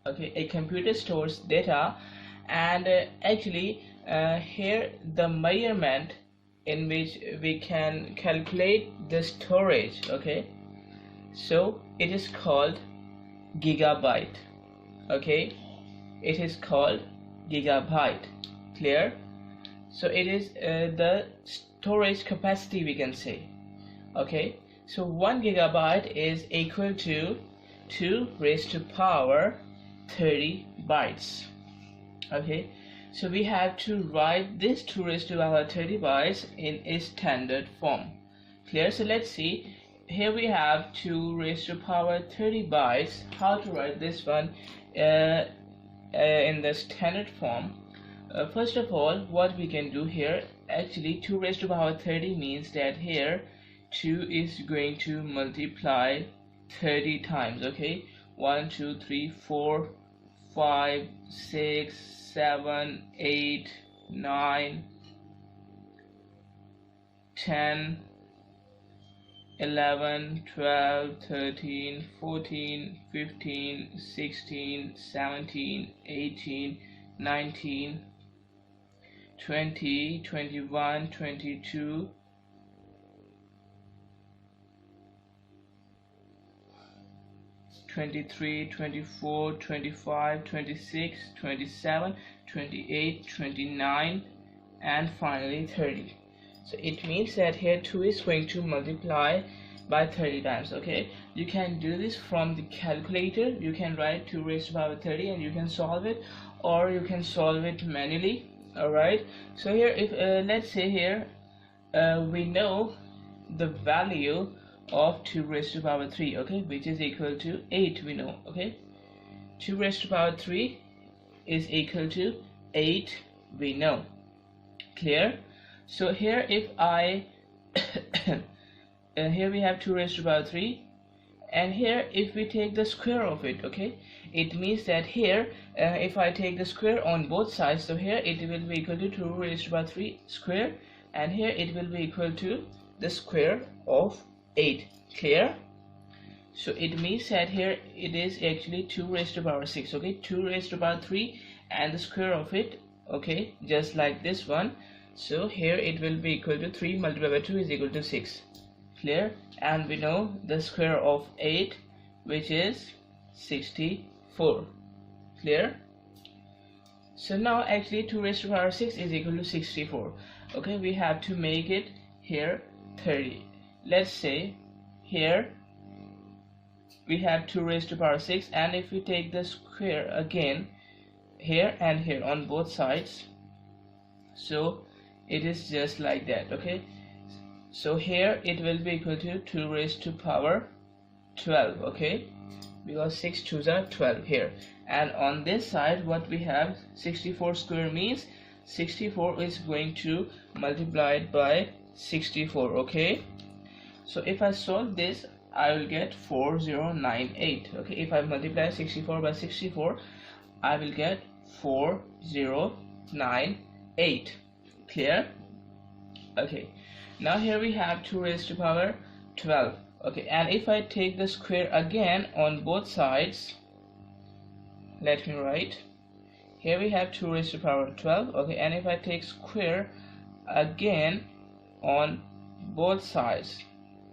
Okay, a computer stores data, and actually here the measurement in which we can calculate the storage. Okay, so it is called gigabyte. Okay, it is called gigabyte. Clear? So it is the storage capacity, we can say. Okay, so 1 gigabyte is equal to 2 raised to power 30 bytes. Okay, so we have to write this 2 raised to power 30 bytes in a standard form. Clear? So let's see. Here we have 2 raised to power 30 bytes. How to write this one in the standard form? First of all, what we can do here, actually 2 raised to power 30 means that here 2 is going to multiply 30 times. Okay, 1 2 3 4 5 6 7 8 9 10 11 12 13 14 15 16 17 18 19 20 21 22 23 24 25 26 27 28 29 and finally 30. So it means that here 2 is going to multiply by 30 times. Okay, you can do this from the calculator. You can write 2 raised to the power 30 and you can solve it, or you can solve it manually. Alright, so here if let's say here we know the value of 2 raised to the power 3, okay, which is equal to 8. We know, okay, 2 raised to the power 3 is equal to 8, we know. Clear? So here if I here we have 2 raised to the power 3, and here if we take the square of it, okay, it means that here if I take the square on both sides, so here it will be equal to 2 raised to the power 3 square, and here it will be equal to the square of 8. Clear? So it means that here it is actually 2 raised to the power 6. Okay, 2 raised to the power 3 and the square of it, okay, just like this one. So here it will be equal to 3 multiplied by 2 is equal to 6. Clear? And we know the square of 8, which is 64. Clear? So now actually 2 raised to the power 6 is equal to 64. Okay, we have to make it here 30. Let's say here we have 2 raised to the power 6, and if we take the square again here and here on both sides, so it is just like that. Okay, so here it will be equal to 2 raised to the power 12. Okay, because 6 2s are 12 here, and on this side what we have, 64 square means 64 is going to multiply it by 64. Okay, so if I solve this, I will get 4098. Okay, if I multiply 64 by 64, I will get 4098. 8. Clear? Okay, now here we have 2 raised to power 12. Okay, and if I take the square again on both sides, let me write. Here we have 2 raised to power 12. Okay, and if I take square again on both sides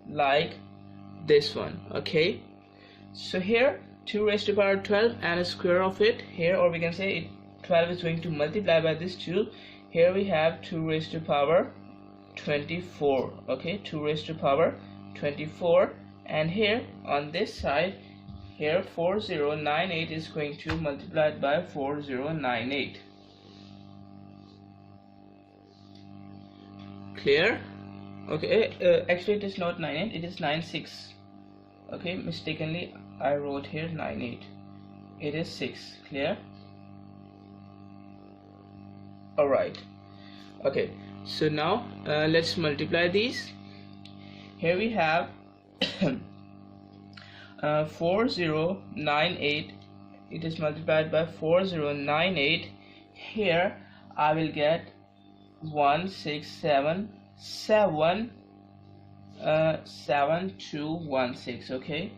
like this one. Okay, so here 2 raised to power 12 and a square of it here, or we can say it 12 is going to multiply by this 2. Here we have 2 raised to power 24. Okay, 2 raised to power 24, and here on this side here 4098 is going to multiply by 4098. Clear? Okay, actually it is not 98, it is 96. Okay, mistakenly I wrote here 98. It is 6. Clear? Alright. Okay, so now let's multiply these. Here we have 4098. It is multiplied by 4098. Here I will get 1677216. Okay,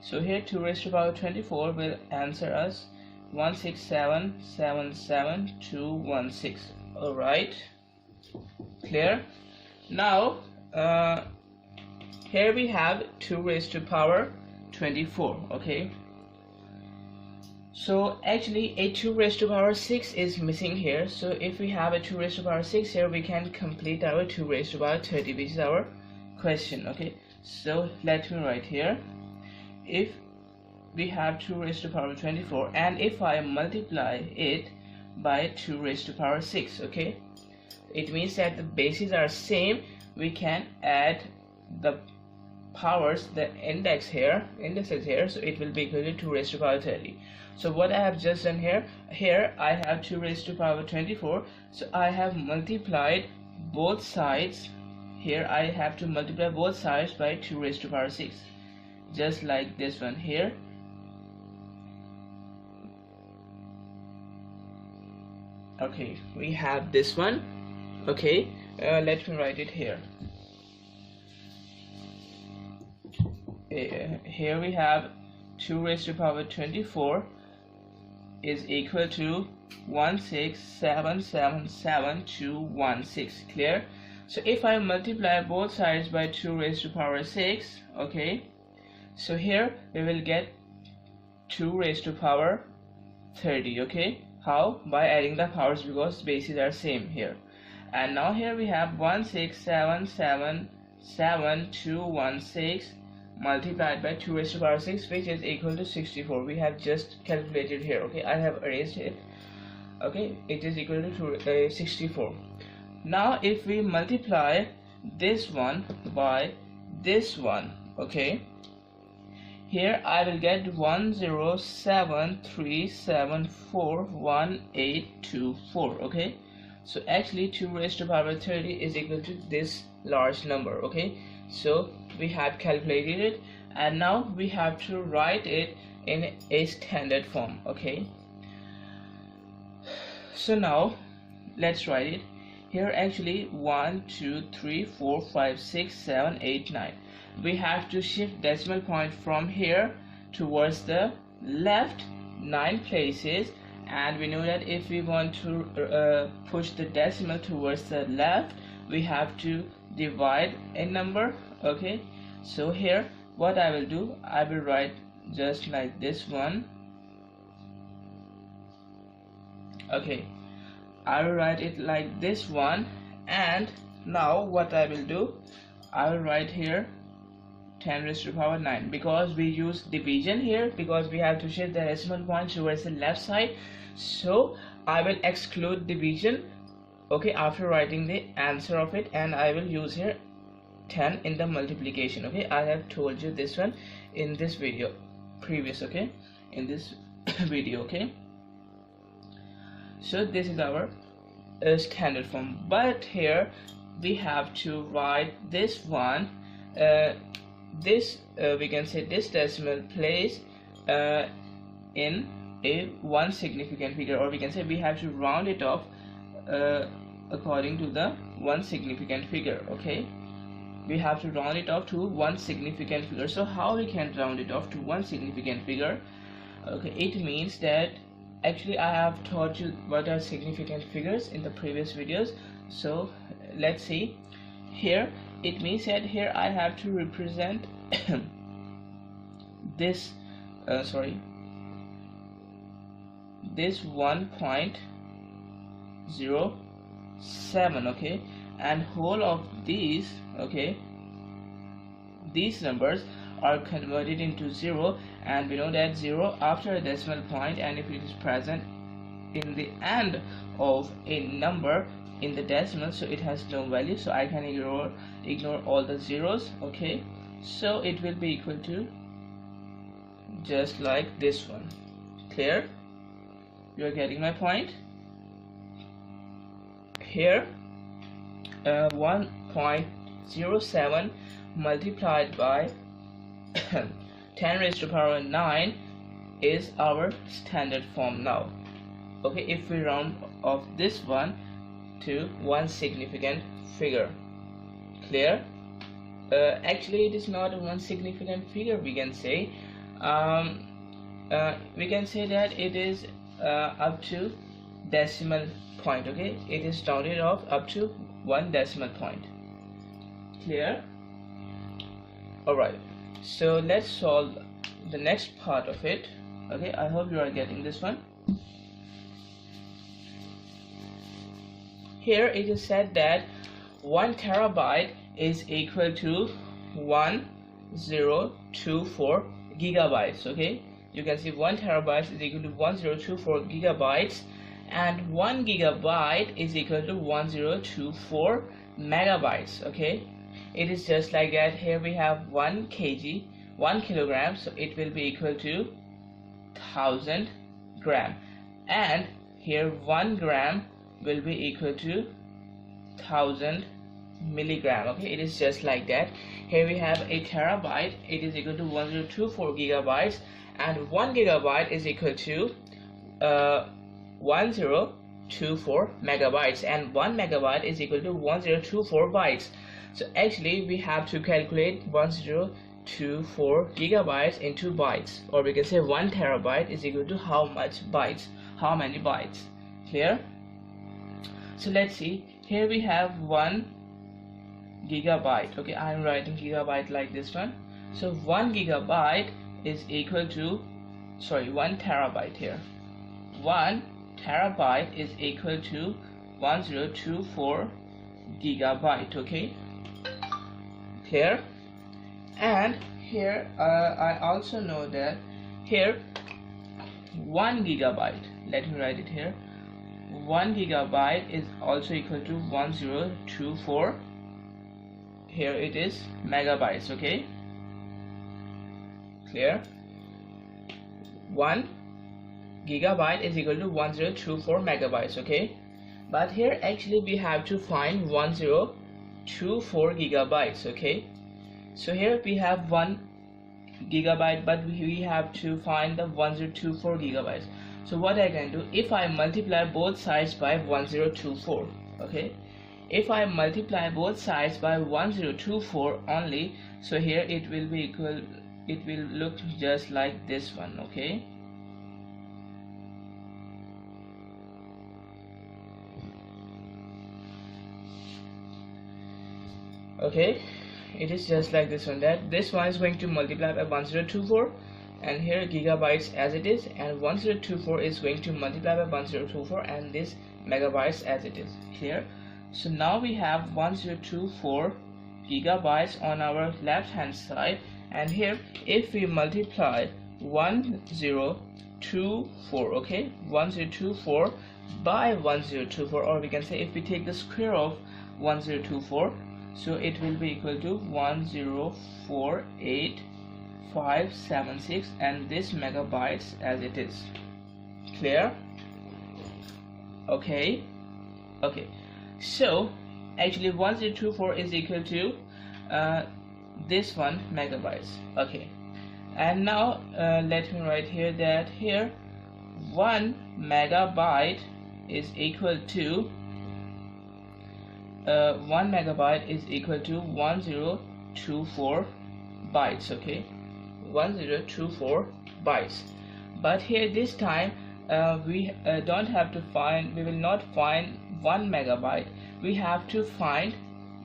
so here 2 raised to power 24 will answer us 1677216. all right, clear? Now here we have 2 raised to power 24. Okay, so actually a 2 raised to power 6 is missing here. So if we have a 2 raised to power 6 here, we can complete our 2 raised to power 30, which is our question. Okay, so let me write here. If we have 2 raised to power 24, and if I multiply it by 2 raised to power 6, okay, it means that the bases are same. We can add the powers, the indexes here, so it will be equal to 2 raised to power 30. So what I have just done here I have 2 raised to power 24, so I have multiplied both sides. Here I have to multiply both sides by 2 raised to power 6, just like this one here. Okay, we have this one. Okay, let me write it here. Here we have 2 raised to power 24 is equal to 1677716. Clear? So if I multiply both sides by 2 raised to power 6, okay, so here we will get 2 raised to power 30. Okay, how? By adding the powers, because bases are same here. And now here we have 1677716 multiplied by 2 raised to power 6, which is equal to 64. We have just calculated here. Okay, I have erased it. Okay, it is equal to 64. Now if we multiply this one by this one, okay, here I will get 107374184. Okay, so actually 2 raised to power 30 is equal to this large number. Okay, so we have calculated it, and now we have to write it in a standard form. Okay, so now let's write it here. Actually 1 2 3 4 5 6 7 8 9, we have to shift decimal point from here towards the left 9 places, and we know that if we want to push the decimal towards the left, we have to divide a number. Okay, so here what I will do, I will write just like this one. Okay, I will write it like this one, and now what I will do, I will write here 10 raised to power 9, because we use division here, because we have to shift the decimal point towards the left side. So I will exclude division, okay, after writing the answer of it, and I will use here 10 in the multiplication. Okay, I have told you this one in this video previous. Okay, in this video. Okay, so this is our standard form, but here we have to write this one, we can say this decimal place in a one significant figure, or we can say we have to round it off according to the one significant figure. Okay, we have to round it off to one significant figure. So how we can round it off to one significant figure? Okay, it means that actually I have taught you what are significant figures in the previous videos. So let's see. Here it means that here I have to represent this this 1.07, okay, and whole of these, okay, these numbers are converted into 0, and we know that 0 after a decimal point, and if it is present in the end of a number in the decimal, so it has no value, so I can ignore all the zeros. Okay, so it will be equal to just like this one. Clear? You are getting my point? Here 1.07 multiplied by 10 raised to the power 9 is our standard form now. Okay, if we round off this one to one significant figure. Clear? Actually it is not a one significant figure, we can say. We can say that it is up to decimal point. Okay, it is rounded off up to one decimal point. Clear? Alright, so let's solve the next part of it. Okay, I hope you are getting this one. Here it is said that 1 terabyte is equal to 1024 gigabytes. Okay, you can see 1 terabyte is equal to 1024 gigabytes, and 1 gigabyte is equal to 1024 megabytes. Okay, it is just like that. Here we have 1 kg, 1 kilogram, so it will be equal to 1000 gram, and here 1 gram will be equal to 1000 milligram. Okay, it is just like that. Here we have a terabyte, it is equal to 1024 gigabytes, and 1 gigabyte is equal to 1024 megabytes, and 1 megabyte is equal to 1024 bytes. So actually we have to calculate 1024 gigabytes into bytes, or we can say 1 terabyte is equal to how much bytes, how many bytes. Clear? So let's see. Here we have 1 gigabyte. Okay, I am writing gigabyte like this one. So 1 gigabyte is equal to 1 terabyte here. 1 terabyte is equal to 1024 gigabyte. Okay, clear? And here I also know that here 1 gigabyte, let me write it here, 1 gigabyte is also equal to 1024, here it is megabytes. Okay, clear? 1 gigabyte is equal to 1024 megabytes. Okay, but here actually we have to find 1024 gigabytes. Okay, so here we have 1 gigabyte, but we have to find the 1024 gigabytes. So what I can do, if I multiply both sides by 1024, okay, if I multiply both sides by 1024 only, so here it will be equal, it will look just like this one. Okay, okay, it is just like this one, that this one is going to multiply by 1024, and here gigabytes as it is, and 1024 is going to multiply by 1024 and this megabytes as it is. Clear? So now we have 1024 gigabytes on our left hand side, and here if we multiply 1024, okay, 1024 by 1024, or we can say if we take the square of 1024, so it will be equal to 1048,576, and this megabytes as it is. Clear? Okay, okay, so actually 1024 is equal to this one megabytes. Okay, and now let me write here that here 1 megabyte is equal to 1 megabyte is equal to 1024 bytes. Okay, 1024 bytes. But here this time we don't have to find, we will not find 1 megabyte, we have to find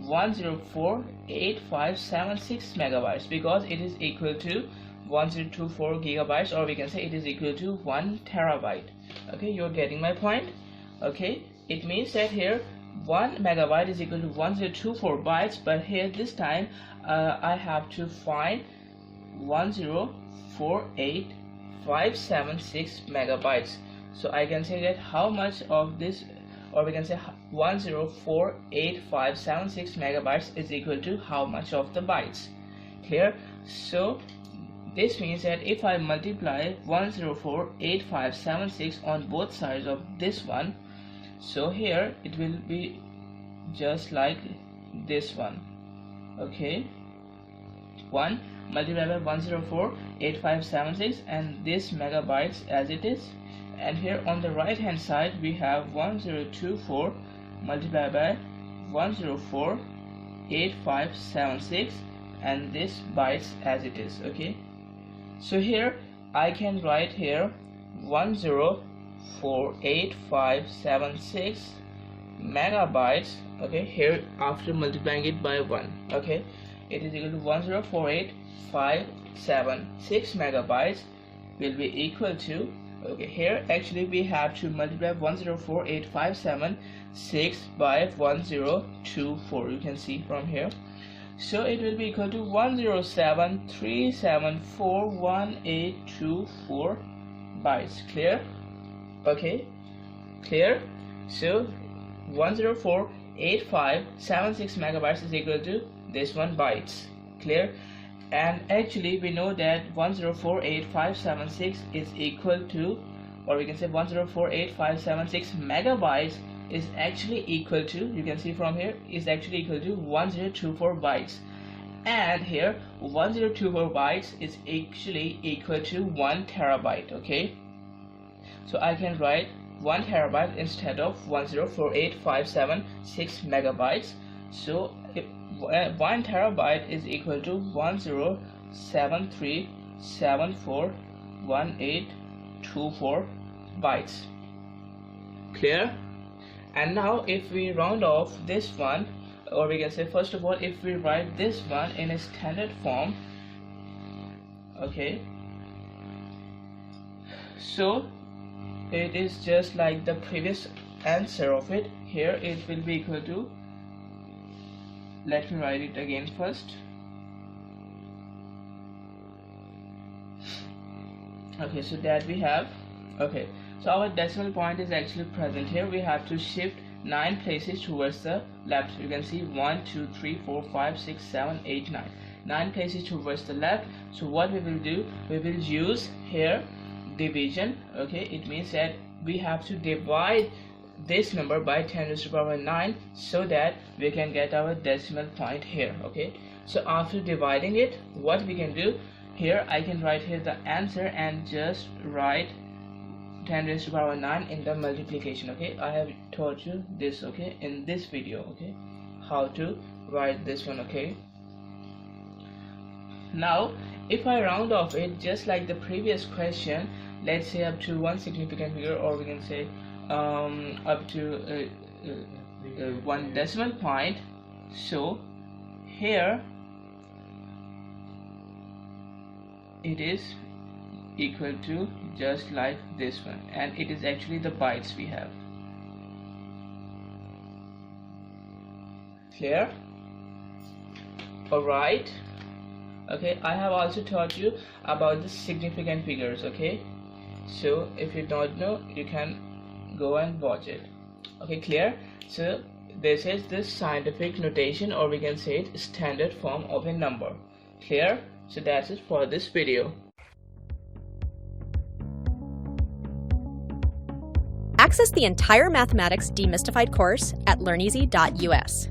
1048576 megabytes, because it is equal to 1024 gigabytes, or we can say it is equal to 1 terabyte. Okay, you're getting my point? Okay, it means that here 1 megabyte is equal to 1024 bytes, but here this time I have to find 1048,576 megabytes. So I can say that how much of this, or we can say 1048,576 megabytes is equal to how much of the bytes. Clear? So this means that if I multiply 1048,576 on both sides of this one, so here it will be just like this one. Okay, 1 multiplied by 1048,576 and this megabytes as it is, and here on the right hand side we have 1024 multiplied by 104,8576 and this bytes as it is. Okay, so here I can write here 1048,576 megabytes. Okay, here after multiplying it by 1, okay, it is equal to 1048,576 megabytes will be equal to, okay, here actually we have to multiply 1048,576 by 1024, you can see from here. So it will be equal to 107,374,1824 bytes. Clear? Okay, clear? So 104,8576 megabytes is equal to this one bytes. Clear? And actually we know that 1048,576 is equal to, or we can say 1048,576 megabytes is actually equal to, you can see from here, is actually equal to 1024 bytes, and here 1024 bytes is actually equal to 1 terabyte. Okay, so I can write 1 terabyte instead of 1048,576 megabytes. So 1 terabyte is equal to 1073741824 bytes. Clear? And now if we round off this one, or we can say first of all if we write this one in a standard form, okay, so it is just like the previous answer of it. Here it will be equal to, let me write it again first. Okay, so that we have, okay, so our decimal point is actually present here. We have to shift 9 places towards the left. You can see 1 2 3 4 5 6 7 8 9, 9 places towards the left. So what we will do, we will use here division. Okay, it means that we have to divide this number by 10 raised to the power 9 so that we can get our decimal point here. Okay, so after dividing it, what we can do here, I can write here the answer and just write 10 raised to the power 9 in the multiplication. Okay, I have taught you this, okay, in this video, okay, how to write this one. Okay, now if I round off it just like the previous question, let's say up to one significant figure, or we can say up to one decimal point. So here it is equal to just like this one, and it is actually the bytes we have. Clear? Alright. Okay, I have also taught you about the significant figures. Okay, so if you don't know, you can go and watch it. Okay, clear? So this is the scientific notation, or we can say it standard form of a number. Clear? So that's it for this video. Access the entire Mathematics Demystified course at learneasy.us.